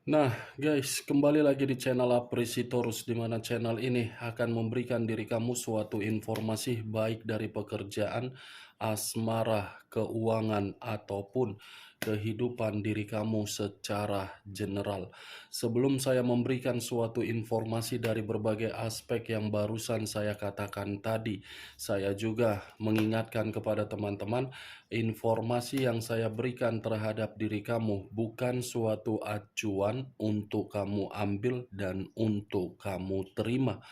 Nah, guys, kembali lagi di channel Apresitorus, di mana channel ini akan memberikan diri kamu suatu informasi baik dari pekerjaan, asmara, keuangan, ataupun kehidupan diri kamu secara general. Sebelum saya memberikan suatu informasi dari berbagai aspek yang barusan saya katakan tadi, saya juga mengingatkan kepada teman-teman, informasi yang saya berikan terhadap diri kamu bukan suatu acuan untuk kamu ambil dan untuk kamu terima.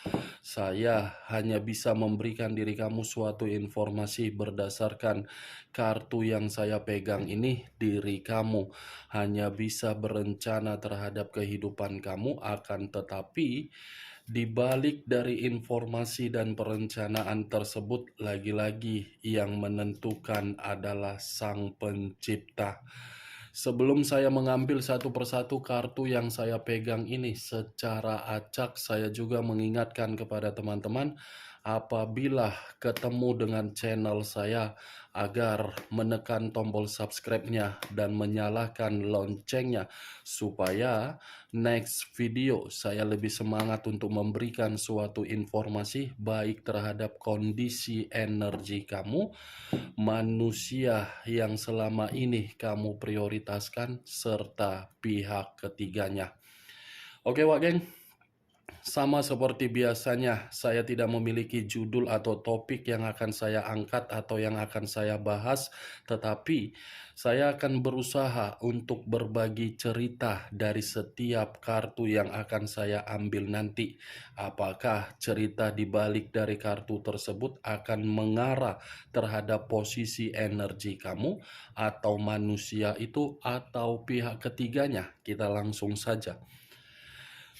Saya hanya bisa memberikan diri kamu suatu informasi berdasarkan kartu yang saya pegang ini. Diri kamu hanya bisa berencana terhadap kehidupan kamu, akan tetapi di balik dari informasi dan perencanaan tersebut, lagi-lagi yang menentukan adalah Sang Pencipta. Sebelum saya mengambil satu persatu kartu yang saya pegang ini secara acak, saya juga mengingatkan kepada teman-teman apabila ketemu dengan channel saya agar menekan tombol subscribe-nya dan menyalakan loncengnya supaya next video saya lebih semangat untuk memberikan suatu informasi baik terhadap kondisi energi kamu, manusia yang selama ini kamu prioritaskan, serta pihak ketiganya. Oke Wak Geng, sama seperti biasanya, saya tidak memiliki judul atau topik yang akan saya angkat atau yang akan saya bahas, tetapi saya akan berusaha untuk berbagi cerita dari setiap kartu yang akan saya ambil nanti. Apakah cerita di balik dari kartu tersebut akan mengarah terhadap posisi energi kamu, atau manusia itu, atau pihak ketiganya? Kita langsung saja.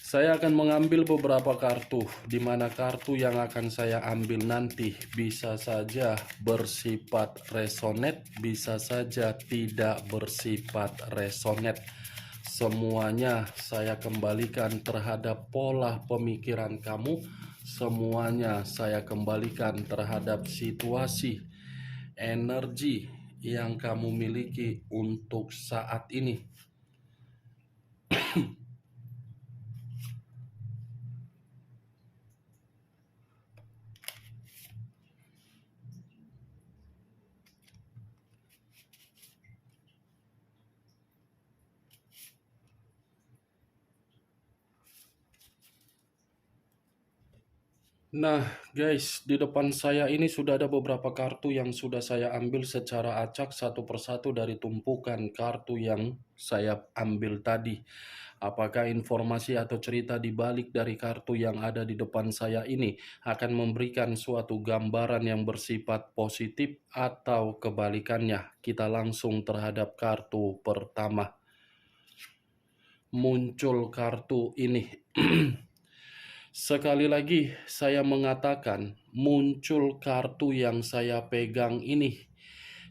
Saya akan mengambil beberapa kartu, di mana kartu yang akan saya ambil nanti bisa saja bersifat resonate, bisa saja tidak bersifat resonate. Semuanya saya kembalikan terhadap pola pemikiran kamu, semuanya saya kembalikan terhadap situasi, energi yang kamu miliki untuk saat ini. Nah, guys, di depan saya ini sudah ada beberapa kartu yang sudah saya ambil secara acak satu persatu dari tumpukan kartu yang saya ambil tadi. Apakah informasi atau cerita di balik dari kartu yang ada di depan saya ini akan memberikan suatu gambaran yang bersifat positif atau kebalikannya? Kita langsung terhadap kartu pertama. Muncul kartu ini. Sekali lagi saya mengatakan, muncul kartu yang saya pegang ini,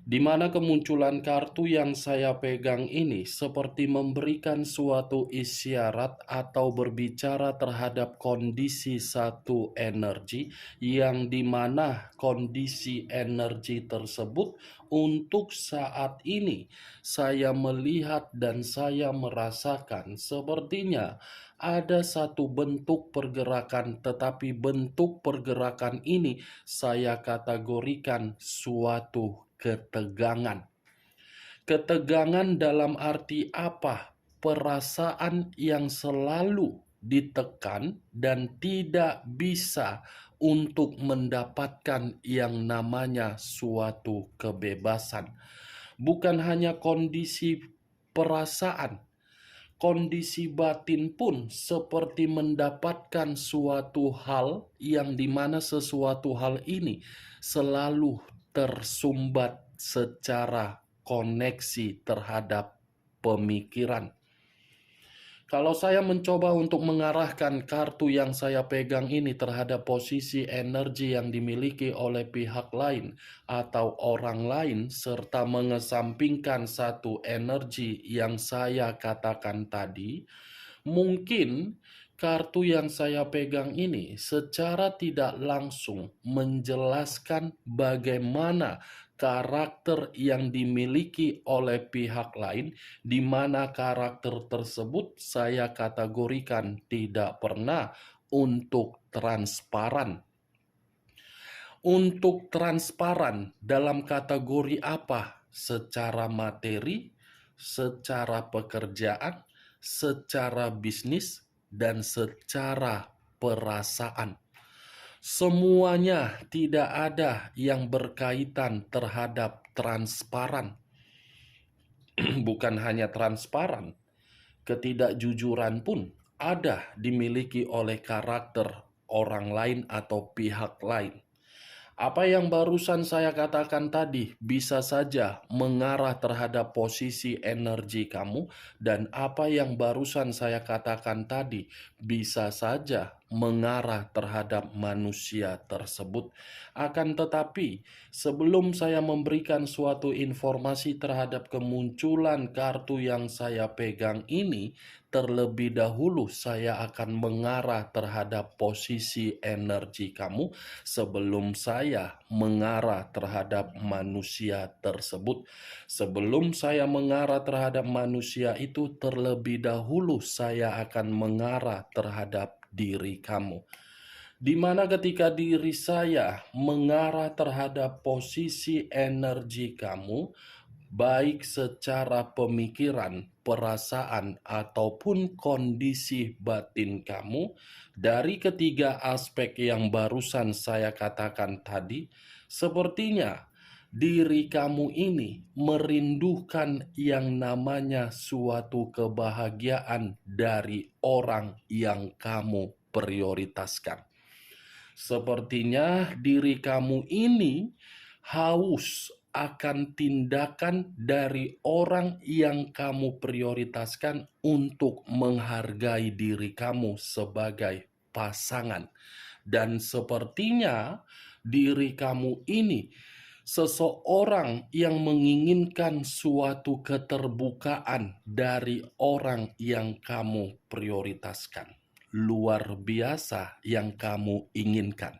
di mana kemunculan kartu yang saya pegang ini seperti memberikan suatu isyarat atau berbicara terhadap kondisi satu energi, yang dimana kondisi energi tersebut untuk saat ini saya melihat dan saya merasakan sepertinya ada satu bentuk pergerakan, tetapi bentuk pergerakan ini saya kategorikan suatu ketegangan. Ketegangan dalam arti apa? Perasaan yang selalu ditekan dan tidak bisa untuk mendapatkan yang namanya suatu kebebasan. Bukan hanya kondisi perasaan, kondisi batin pun seperti mendapatkan suatu hal yang dimana sesuatu hal ini selalu tersumbat secara koneksi terhadap pemikiran. Kalau saya mencoba untuk mengarahkan kartu yang saya pegang ini terhadap posisi energi yang dimiliki oleh pihak lain atau orang lain, serta mengesampingkan satu energi yang saya katakan tadi, mungkin Kartu yang saya pegang ini secara tidak langsung menjelaskan bagaimana karakter yang dimiliki oleh pihak lain, di mana karakter tersebut saya kategorikan tidak pernah untuk transparan. Untuk transparan dalam kategori apa? Secara materi, secara pekerjaan, secara bisnis, dan secara perasaan. Semuanya tidak ada yang berkaitan terhadap transparan. Bukan hanya transparan, ketidakjujuran pun ada dimiliki oleh karakter orang lain atau pihak lain. Apa yang barusan saya katakan tadi bisa saja mengarah terhadap posisi energi kamu, dan apa yang barusan saya katakan tadi bisa saja mengarah terhadap manusia tersebut. Akan tetapi, sebelum saya memberikan suatu informasi terhadap kemunculan kartu yang saya pegang ini, terlebih dahulu saya akan mengarah terhadap posisi energi kamu sebelum saya mengarah terhadap manusia tersebut. Sebelum saya mengarah terhadap manusia itu, terlebih dahulu saya akan mengarah terhadap diri kamu. Di mana ketika diri saya mengarah terhadap posisi energi kamu, baik secara pemikiran, perasaan, ataupun kondisi batin kamu, dari ketiga aspek yang barusan saya katakan tadi, sepertinya diri kamu ini merindukan yang namanya suatu kebahagiaan dari orang yang kamu prioritaskan. Sepertinya diri kamu ini haus akan tindakan dari orang yang kamu prioritaskan untuk menghargai diri kamu sebagai pasangan. Dan sepertinya diri kamu ini seseorang yang menginginkan suatu keterbukaan dari orang yang kamu prioritaskan. Luar biasa yang kamu inginkan.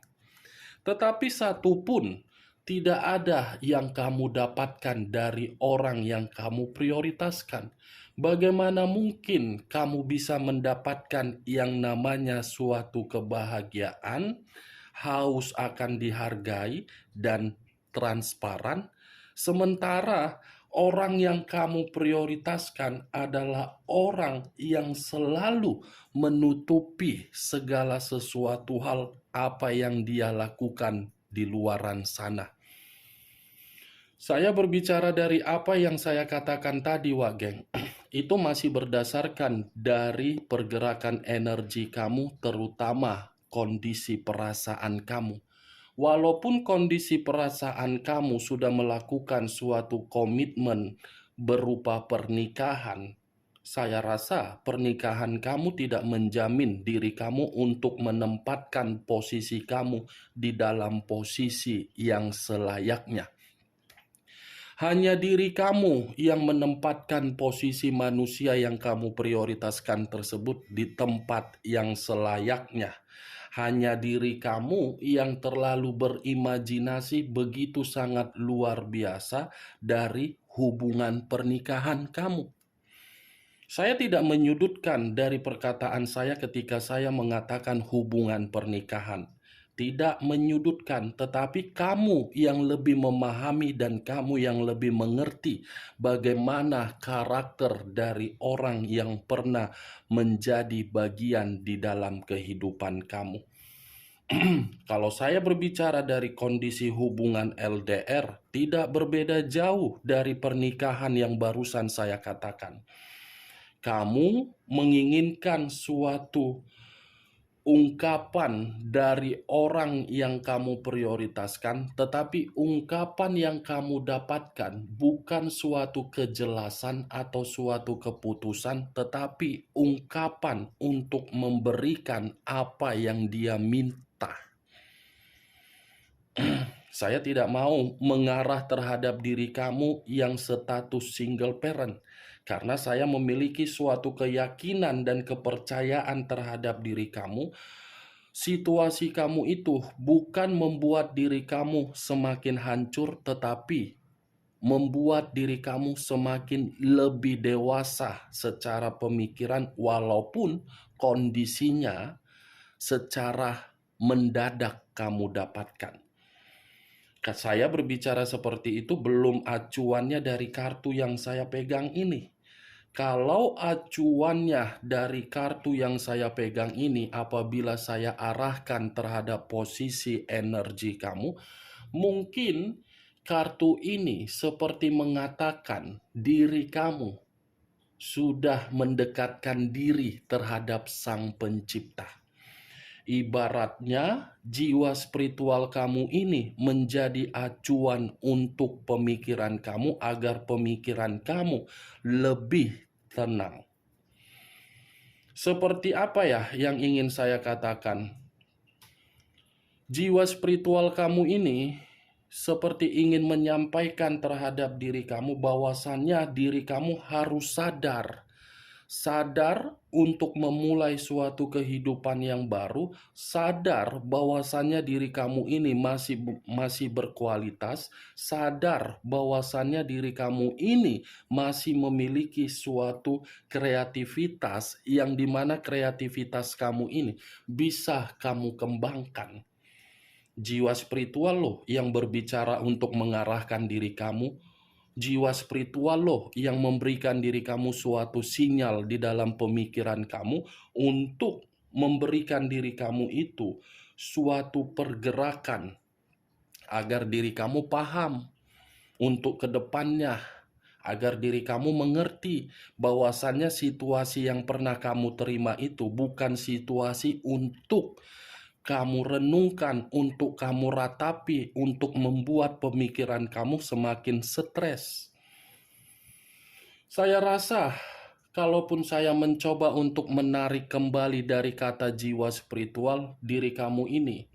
Tetapi satu pun tidak ada yang kamu dapatkan dari orang yang kamu prioritaskan. Bagaimana mungkin kamu bisa mendapatkan yang namanya suatu kebahagiaan, haus akan dihargai, dan transparan, sementara orang yang kamu prioritaskan adalah orang yang selalu menutupi segala sesuatu hal apa yang dia lakukan di luaran sana. Saya berbicara dari apa yang saya katakan tadi, Wak Geng. Itu masih berdasarkan dari pergerakan energi kamu, terutama kondisi perasaan kamu. Walaupun kondisi perasaan kamu sudah melakukan suatu komitmen berupa pernikahan, saya rasa pernikahan kamu tidak menjamin diri kamu untuk menempatkan posisi kamu di dalam posisi yang selayaknya. Hanya diri kamu yang menempatkan posisi manusia yang kamu prioritaskan tersebut di tempat yang selayaknya. Hanya diri kamu yang terlalu berimajinasi begitu sangat luar biasa dari hubungan pernikahan kamu. Saya tidak menyudutkan dari perkataan saya ketika saya mengatakan hubungan pernikahan. Tidak menyudutkan, tetapi kamu yang lebih memahami dan kamu yang lebih mengerti bagaimana karakter dari orang yang pernah menjadi bagian di dalam kehidupan kamu. Kalau saya berbicara dari kondisi hubungan LDR, tidak berbeda jauh dari pernikahan yang barusan saya katakan. Kamu menginginkan suatu ungkapan dari orang yang kamu prioritaskan, tetapi ungkapan yang kamu dapatkan bukan suatu kejelasan atau suatu keputusan, tetapi ungkapan untuk memberikan apa yang dia minta. Saya tidak mau mengarah terhadap diri kamu yang status single parent. Karena saya memiliki suatu keyakinan dan kepercayaan terhadap diri kamu. Situasi kamu itu bukan membuat diri kamu semakin hancur, tetapi membuat diri kamu semakin lebih dewasa secara pemikiran, walaupun kondisinya secara mendadak kamu dapatkan. Saya berbicara seperti itu belum acuannya dari kartu yang saya pegang ini. Kalau acuannya dari kartu yang saya pegang ini, apabila saya arahkan terhadap posisi energi kamu, mungkin kartu ini seperti mengatakan diri kamu sudah mendekatkan diri terhadap Sang Pencipta. Ibaratnya jiwa spiritual kamu ini menjadi acuan untuk pemikiran kamu agar pemikiran kamu lebih tenang. Seperti apa ya yang ingin saya katakan? Jiwa spiritual kamu ini seperti ingin menyampaikan terhadap diri kamu bahwasannya diri kamu harus sadar untuk memulai suatu kehidupan yang baru, sadar bahwasannya diri kamu ini masih berkualitas, sadar bahwasannya diri kamu ini masih memiliki suatu kreativitas yang dimana kreativitas kamu ini bisa kamu kembangkan. Jiwa spiritual loh yang berbicara untuk mengarahkan diri kamu. Jiwa spiritual loh yang memberikan diri kamu suatu sinyal di dalam pemikiran kamu untuk memberikan diri kamu itu suatu pergerakan agar diri kamu paham untuk kedepannya, agar diri kamu mengerti bahwasannya situasi yang pernah kamu terima itu bukan situasi untuk kamu renungkan, untuk kamu ratapi, untuk membuat pemikiran kamu semakin stres. Saya rasa, kalaupun saya mencoba untuk menarik kembali dari kata jiwa spiritual diri kamu ini,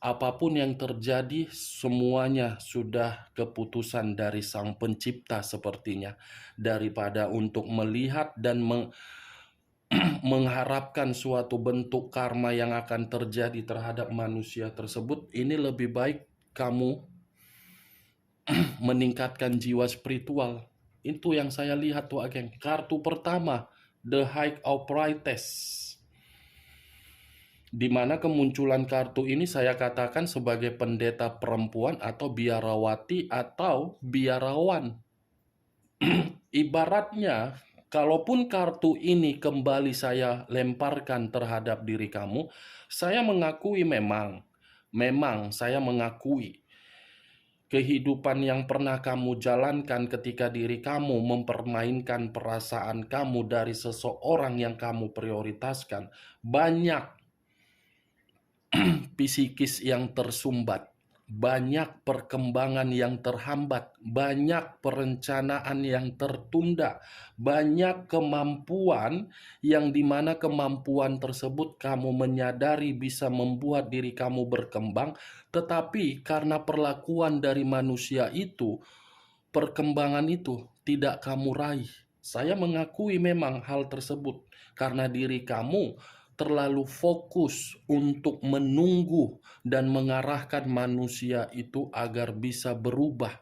apapun yang terjadi, semuanya sudah keputusan dari Sang Pencipta sepertinya. Daripada untuk melihat dan mengharapkan suatu bentuk karma yang akan terjadi terhadap manusia tersebut, ini lebih baik kamu meningkatkan jiwa spiritual. Itu yang saya lihat tuh, geng. Kartu pertama, The High Priestess. Di mana kemunculan kartu ini saya katakan sebagai pendeta perempuan atau biarawati atau biarawan. Ibaratnya, kalaupun kartu ini kembali saya lemparkan terhadap diri kamu, saya mengakui memang saya mengakui kehidupan yang pernah kamu jalankan ketika diri kamu mempermainkan perasaan kamu dari seseorang yang kamu prioritaskan, banyak psikis yang tersumbat, banyak perkembangan yang terhambat, banyak perencanaan yang tertunda, banyak kemampuan yang dimana kemampuan tersebut kamu menyadari bisa membuat diri kamu berkembang, tetapi karena perlakuan dari manusia itu, perkembangan itu tidak kamu raih. Saya mengakui memang hal tersebut karena diri kamu terlalu fokus untuk menunggu dan mengarahkan manusia itu agar bisa berubah.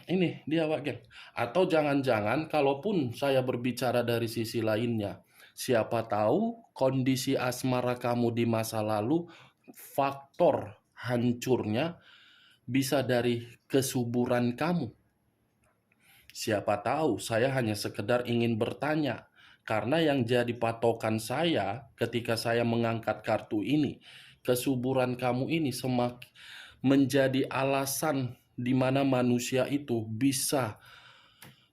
Ini dia, Pak Geng. Atau jangan-jangan kalaupun saya berbicara dari sisi lainnya, siapa tahu kondisi asmara kamu di masa lalu, faktor hancurnya bisa dari kesuburan kamu. Siapa tahu, saya hanya sekedar ingin bertanya. Karena yang jadi patokan saya ketika saya mengangkat kartu ini, kesuburan kamu ini semakin menjadi alasan di mana manusia itu bisa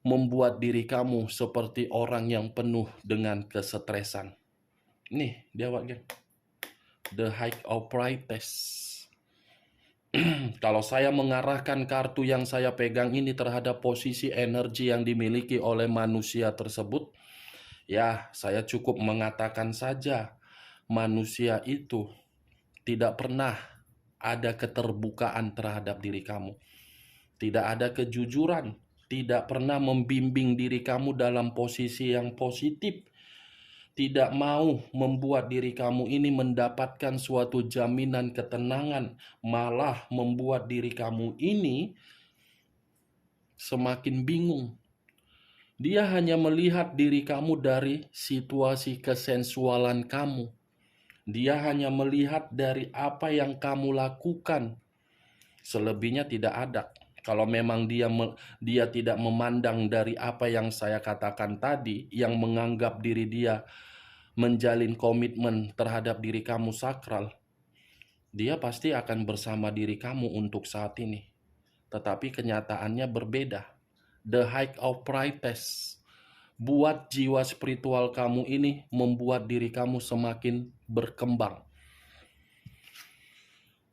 membuat diri kamu seperti orang yang penuh dengan kesetresan. Nih, dia Wak, The High Priestess. Kalau saya mengarahkan kartu yang saya pegang ini terhadap posisi energi yang dimiliki oleh manusia tersebut, ya, saya cukup mengatakan saja, manusia itu tidak pernah ada keterbukaan terhadap diri kamu. Tidak ada kejujuran. tidak pernah membimbing diri kamu dalam posisi yang positif, tidak mau membuat diri kamu ini mendapatkan suatu jaminan ketenangan, malah membuat diri kamu ini semakin bingung. Dia hanya melihat diri kamu dari situasi kesensualan kamu. Dia hanya melihat dari apa yang kamu lakukan. Selebihnya tidak ada. Kalau memang dia tidak memandang dari apa yang saya katakan tadi, yang menganggap diri dia menjalin komitmen terhadap diri kamu sakral, dia pasti akan bersama diri kamu untuk saat ini. Tetapi kenyataannya berbeda. The height of pride test buat jiwa spiritual kamu ini, membuat diri kamu semakin berkembang.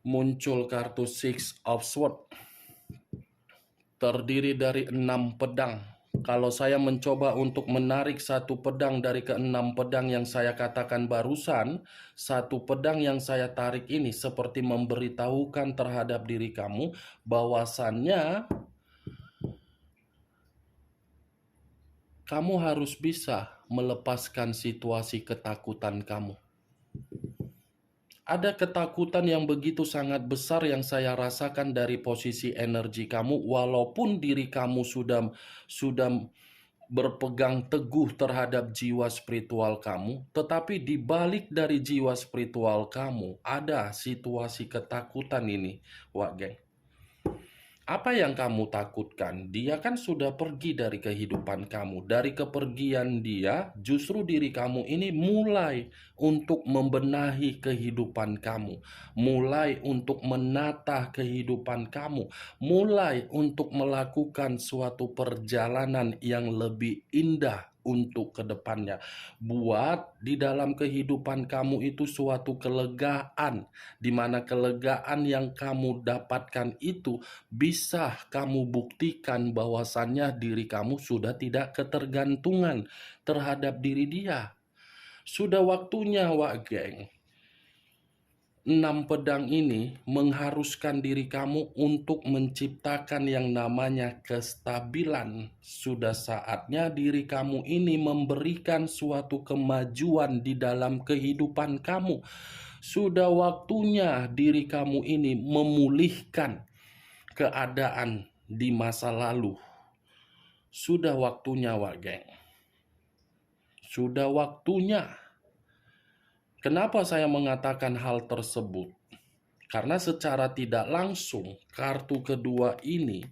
Muncul kartu Six of Swords, terdiri dari 6 pedang. Kalau saya mencoba untuk menarik satu pedang dari ke-6 pedang yang saya katakan barusan, satu pedang yang saya tarik ini seperti memberitahukan terhadap diri kamu bahwasannya kamu harus bisa melepaskan situasi ketakutan kamu. Ada ketakutan yang begitu sangat besar yang saya rasakan dari posisi energi kamu, walaupun diri kamu sudah berpegang teguh terhadap jiwa spiritual kamu, tetapi di balik dari jiwa spiritual kamu ada situasi ketakutan ini, Wak Geng. Apa yang kamu takutkan? Dia kan sudah pergi dari kehidupan kamu. Dari kepergian dia, justru diri kamu ini mulai untuk membenahi kehidupan kamu. Mulai untuk menata kehidupan kamu. Mulai untuk melakukan suatu perjalanan yang lebih indah untuk kedepannya. Buat di dalam kehidupan kamu itu suatu kelegaan, di mana kelegaan yang kamu dapatkan itu bisa kamu buktikan bahwasannya diri kamu sudah tidak ketergantungan terhadap diri dia. Sudah waktunya, Wak Geng. 6 pedang ini mengharuskan diri kamu untuk menciptakan yang namanya kestabilan. Sudah saatnya diri kamu ini memberikan suatu kemajuan di dalam kehidupan kamu. Sudah waktunya diri kamu ini memulihkan keadaan di masa lalu. Sudah waktunya, Wak Geng. Sudah waktunya. Kenapa saya mengatakan hal tersebut? Karena secara tidak langsung kartu kedua ini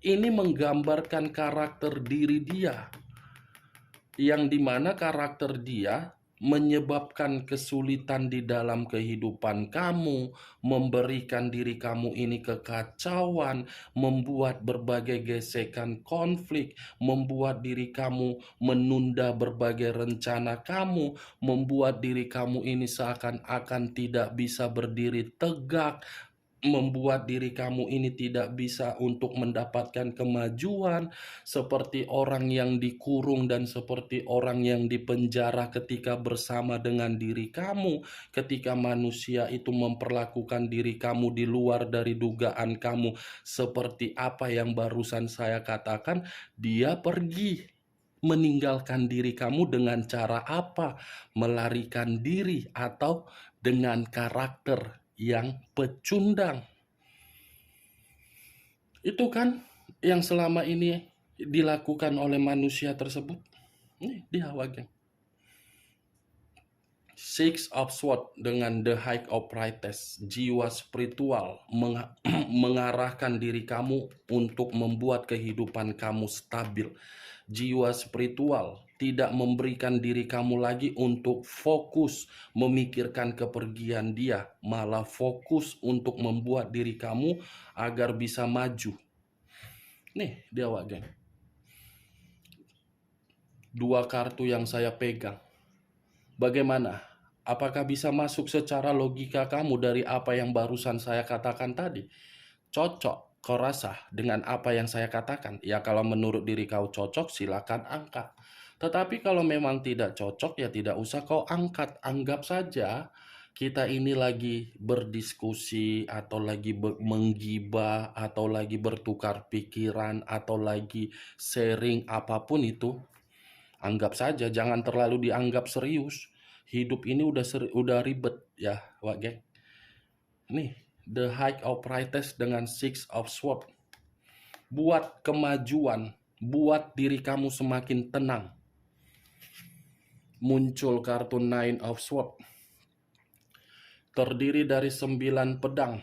menggambarkan karakter diri dia, yang dimana karakter dia menyebabkan kesulitan di dalam kehidupan kamu, memberikan diri kamu ini kekacauan, membuat berbagai gesekan konflik, membuat diri kamu menunda berbagai rencana kamu, membuat diri kamu ini seakan-akan tidak bisa berdiri tegak, membuat diri kamu ini tidak bisa untuk mendapatkan kemajuan, seperti orang yang dikurung dan seperti orang yang dipenjara ketika bersama dengan diri kamu, ketika manusia itu memperlakukan diri kamu di luar dari dugaan kamu, seperti apa yang barusan saya katakan. Dia pergi meninggalkan diri kamu dengan cara apa? Melarikan diri atau dengan karakter yang pecundang. Itu kan yang selama ini dilakukan oleh manusia tersebut. Ini dia, Wak Geng. Six of Swords dengan the height of pride test, jiwa spiritual mengarahkan diri kamu untuk membuat kehidupan kamu stabil. Jiwa spiritual tidak memberikan diri kamu lagi untuk fokus memikirkan kepergian dia, malah fokus untuk membuat diri kamu agar bisa maju. Nih dia, Wak Geng. 2 kartu yang saya pegang. Bagaimana? Apakah bisa masuk secara logika kamu dari apa yang barusan saya katakan tadi? Cocok kau rasa dengan apa yang saya katakan? Ya kalau menurut diri kau cocok, silakan angkat. Tetapi kalau memang tidak cocok, ya tidak usah kau angkat. Anggap saja kita ini lagi berdiskusi atau lagi menggibah atau lagi bertukar pikiran atau lagi sharing apapun itu, anggap saja, jangan terlalu dianggap serius. Hidup ini udah ribet ya, Wak Geng. Nih, the High of Priorities dengan Six of Swords. Buat kemajuan, buat diri kamu semakin tenang. Muncul kartu Nine of Swords. Terdiri dari 9 pedang.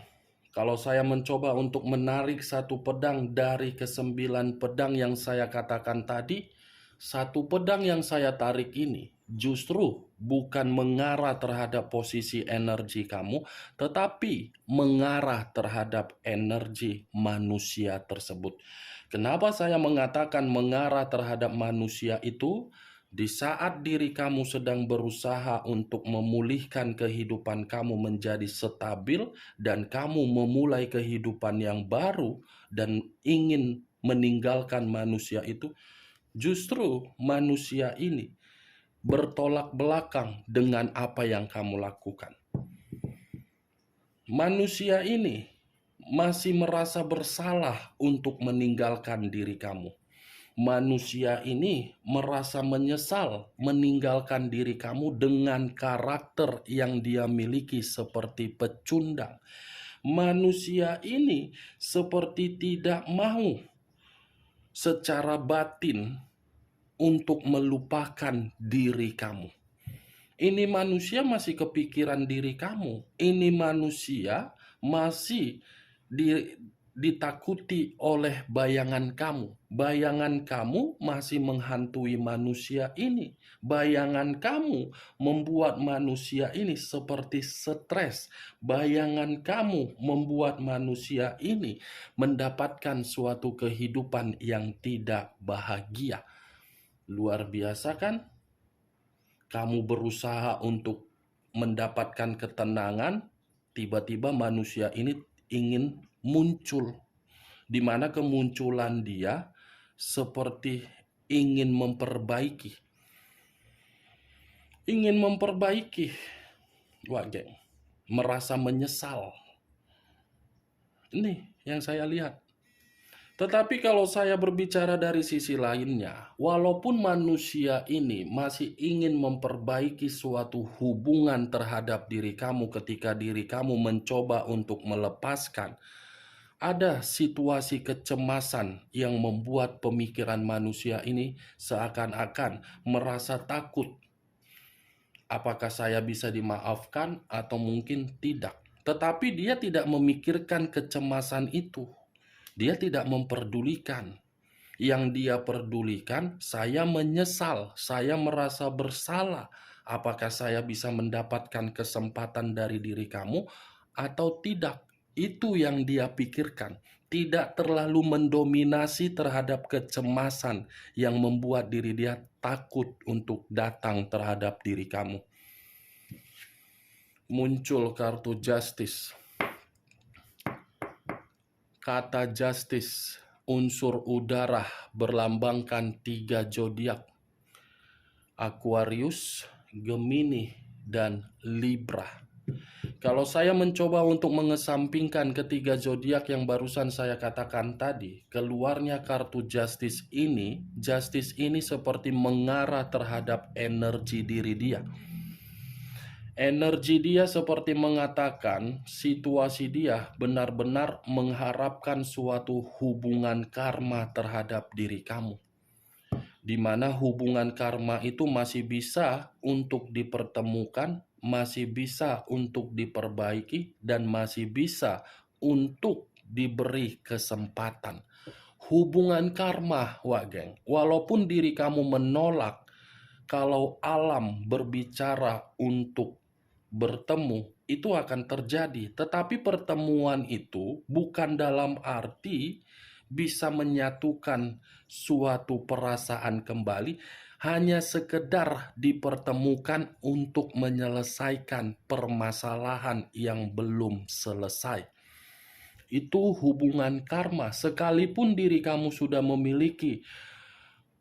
Kalau saya mencoba untuk menarik satu pedang dari ke-9 pedang yang saya katakan tadi, satu pedang yang saya tarik ini justru bukan mengarah terhadap posisi energi kamu, tetapi mengarah terhadap energi manusia tersebut. Kenapa saya mengatakan mengarah terhadap manusia itu? Di saat diri kamu sedang berusaha untuk memulihkan kehidupan kamu menjadi stabil dan kamu memulai kehidupan yang baru dan ingin meninggalkan manusia itu, justru manusia ini bertolak belakang dengan apa yang kamu lakukan. Manusia ini masih merasa bersalah untuk meninggalkan diri kamu. Manusia ini merasa menyesal meninggalkan diri kamu dengan karakter yang dia miliki seperti pecundang. Manusia ini seperti tidak mau secara batin untuk melupakan diri kamu. Ini manusia masih kepikiran diri kamu. Ini manusia masih ditakuti oleh bayangan kamu. Bayangan kamu masih menghantui manusia ini. Bayangan kamu membuat manusia ini seperti stres. Bayangan kamu membuat manusia ini mendapatkan suatu kehidupan yang tidak bahagia. Luar biasa kan? Kamu berusaha untuk mendapatkan ketenangan, tiba-tiba manusia ini ingin muncul, di mana kemunculan dia seperti ingin memperbaiki. Wah, geng, merasa menyesal. Ini yang saya lihat. Tetapi kalau saya berbicara dari sisi lainnya, walaupun manusia ini masih ingin memperbaiki suatu hubungan terhadap diri kamu ketika diri kamu mencoba untuk melepaskan, ada situasi kecemasan yang membuat pemikiran manusia ini seakan-akan merasa takut. Apakah saya bisa dimaafkan atau mungkin tidak? Tetapi dia tidak memikirkan kecemasan itu. Dia tidak memperdulikan. Yang dia pedulikan, saya menyesal, saya merasa bersalah. Apakah saya bisa mendapatkan kesempatan dari diri kamu atau tidak? Itu yang dia pikirkan. Tidak terlalu mendominasi terhadap kecemasan yang membuat diri dia takut untuk datang terhadap diri kamu. Muncul kartu Justice. Kata justice, unsur udara berlambangkan 3 zodiak. Aquarius, Gemini, dan Libra. Kalau saya mencoba untuk mengesampingkan ketiga zodiak yang barusan saya katakan tadi, keluarnya kartu justice ini seperti mengarah terhadap energi diri dia. Energi dia seperti mengatakan situasi dia benar-benar mengharapkan suatu hubungan karma terhadap diri kamu. Di mana hubungan karma itu masih bisa untuk dipertemukan, masih bisa untuk diperbaiki, dan masih bisa untuk diberi kesempatan. Hubungan karma, Wak Geng, walaupun diri kamu menolak, kalau alam berbicara untuk bertemu, itu akan terjadi. Tetapi pertemuan itu bukan dalam arti bisa menyatukan suatu perasaan kembali, hanya sekedar dipertemukan untuk menyelesaikan permasalahan yang belum selesai. Itu hubungan karma. Sekalipun diri kamu sudah memiliki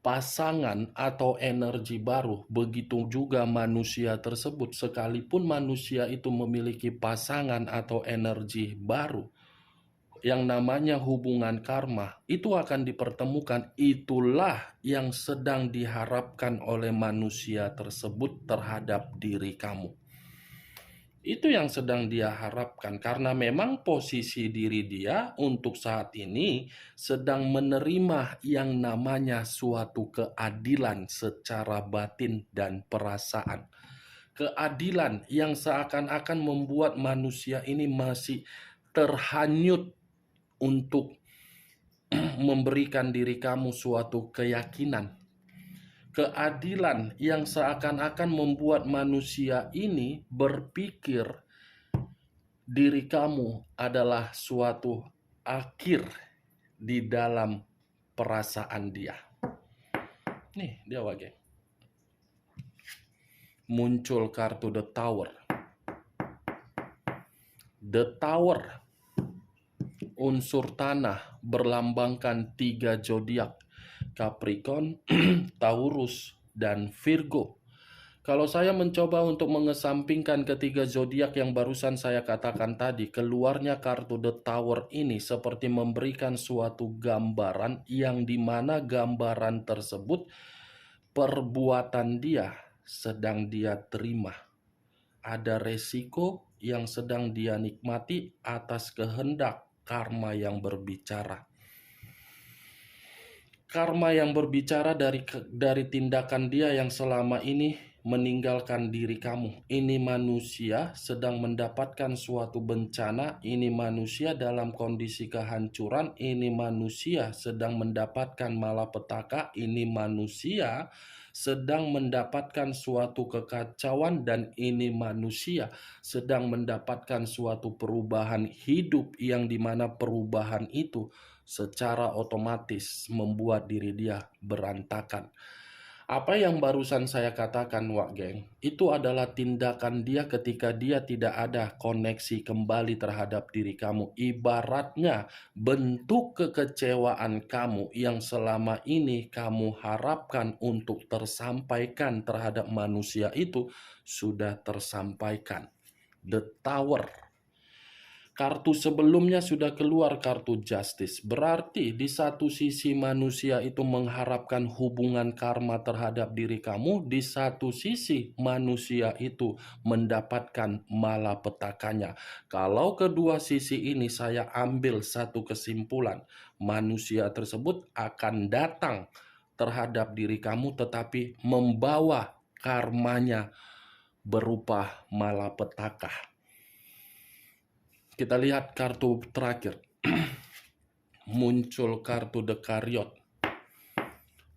pasangan atau energi baru. Begitu juga manusia tersebut, sekalipun manusia itu memiliki pasangan atau energi baru, yang namanya hubungan karma itu akan dipertemukan. Itulah yang sedang diharapkan oleh manusia tersebut terhadap diri kamu. Itu yang sedang dia harapkan, karena memang posisi diri dia untuk saat ini sedang menerima yang namanya suatu keadilan secara batin dan perasaan. Keadilan yang seakan-akan membuat manusia ini masih terhanyut untuk memberikan diri kamu suatu keyakinan. Keadilan yang seakan-akan membuat manusia ini berpikir diri kamu adalah suatu akhir di dalam perasaan dia. Nih, dia wage. Muncul kartu The Tower. The Tower, unsur tanah, berlambangkan 3 zodiak, Capricorn, Taurus, dan Virgo. Kalau saya mencoba untuk mengesampingkan ketiga zodiak yang barusan saya katakan tadi, keluarnya kartu The Tower ini seperti memberikan suatu gambaran yang dimana gambaran tersebut perbuatan dia sedang dia terima. Ada resiko yang sedang dia nikmati atas kehendak karma yang berbicara. Karma yang berbicara dari tindakan dia yang selama ini meninggalkan diri kamu. Ini manusia sedang mendapatkan suatu bencana, ini manusia dalam kondisi kehancuran, ini manusia sedang mendapatkan malapetaka, ini manusia sedang mendapatkan suatu kekacauan, dan ini manusia sedang mendapatkan suatu perubahan hidup yang dimana perubahan itu secara otomatis membuat diri dia berantakan. Apa yang barusan saya katakan, Wak Geng, itu adalah tindakan dia ketika dia tidak ada koneksi kembali terhadap diri kamu. Ibaratnya bentuk kekecewaan kamu yang selama ini kamu harapkan untuk tersampaikan terhadap manusia itu sudah tersampaikan. The Tower. Kartu sebelumnya sudah keluar, kartu Justice. Berarti di satu sisi manusia itu mengharapkan hubungan karma terhadap diri kamu, di satu sisi manusia itu mendapatkan malapetakannya. Kalau kedua sisi ini saya ambil satu kesimpulan, manusia tersebut akan datang terhadap diri kamu tetapi membawa karmanya berupa malapetaka. Kita lihat kartu terakhir. Muncul kartu The Chariot.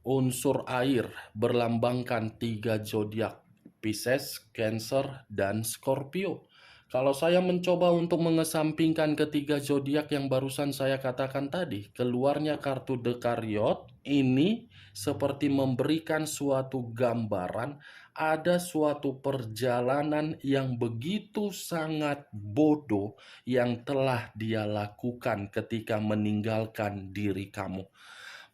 Unsur air, berlambangkan 3 zodiak, Pisces, Cancer, dan Scorpio. Kalau saya mencoba untuk mengesampingkan ketiga zodiak yang barusan saya katakan tadi, keluarnya kartu The Chariot ini seperti memberikan suatu gambaran ada suatu perjalanan yang begitu sangat bodoh yang telah dia lakukan ketika meninggalkan diri kamu.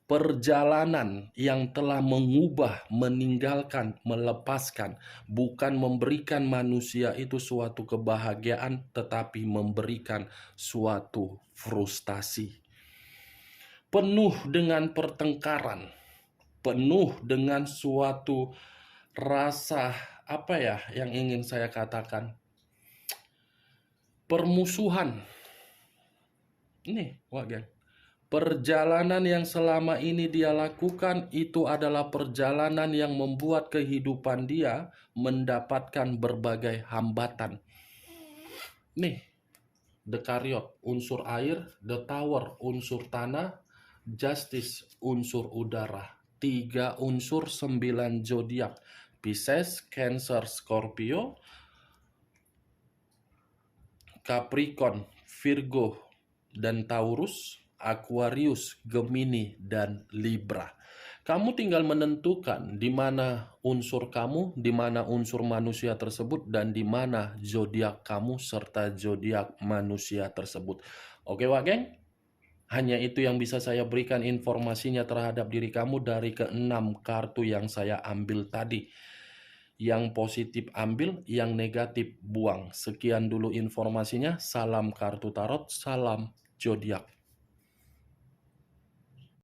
Perjalanan yang telah mengubah, meninggalkan, melepaskan, bukan memberikan manusia itu suatu kebahagiaan, tetapi memberikan suatu frustasi. Penuh dengan pertengkaran, penuh dengan suatu rasa, apa ya yang ingin saya katakan? Permusuhan. Ini, Wak Geng. Perjalanan yang selama ini dia lakukan itu adalah perjalanan yang membuat kehidupan dia mendapatkan berbagai hambatan. Nih, The Chariot, unsur air, The Tower, unsur tanah, Justice, unsur udara. 3 unsur 9 zodiak. Pisces, Cancer, Scorpio, Capricorn, Virgo, dan Taurus, Aquarius, Gemini, dan Libra. Kamu tinggal menentukan di mana unsur kamu, di mana unsur manusia tersebut, dan di mana zodiak kamu serta zodiak manusia tersebut. Oke, Wak Geng? Hanya itu yang bisa saya berikan informasinya terhadap diri kamu dari keenam kartu yang saya ambil tadi. Yang positif ambil, yang negatif buang. Sekian dulu informasinya. Salam kartu tarot, salam zodiak.